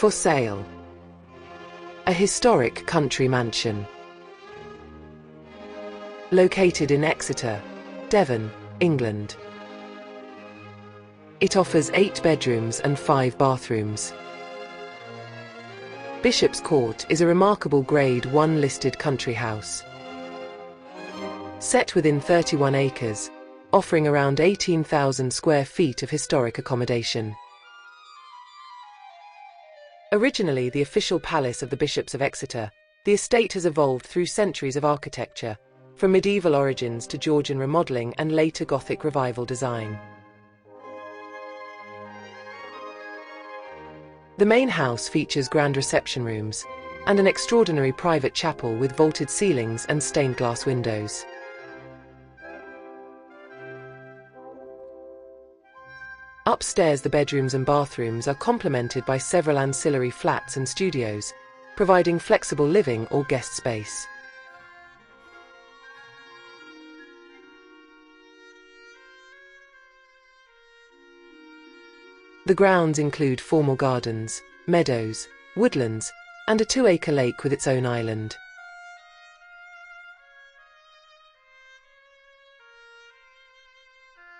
For sale. A historic country mansion. Located in Exeter, Devon, England. It offers 8 bedrooms and 5 bathrooms. Bishop's Court is a remarkable Grade 1 listed country house. Set within 31 acres, offering around 18,000 square feet of historic accommodation. Originally the official palace of the Bishops of Exeter, the estate has evolved through centuries of architecture, from medieval origins to Georgian remodeling and later Gothic revival design. The main house features grand reception rooms and an extraordinary private chapel with vaulted ceilings and stained glass windows. Upstairs, the bedrooms and bathrooms are complemented by several ancillary flats and studios, providing flexible living or guest space. The grounds include formal gardens, meadows, woodlands, and a 2-acre lake with its own island.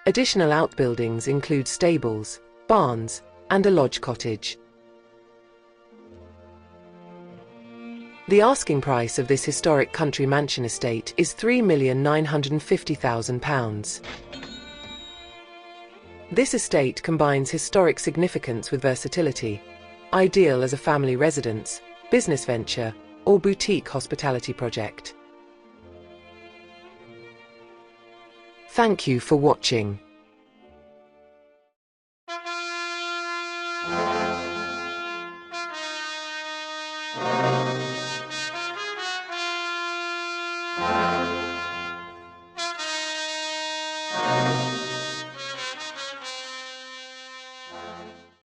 Additional outbuildings include stables, barns, and a lodge cottage. The asking price of this historic country mansion estate is £3,950,000. This estate combines historic significance with versatility, ideal as a family residence, business venture, or boutique hospitality project. Thank you for watching.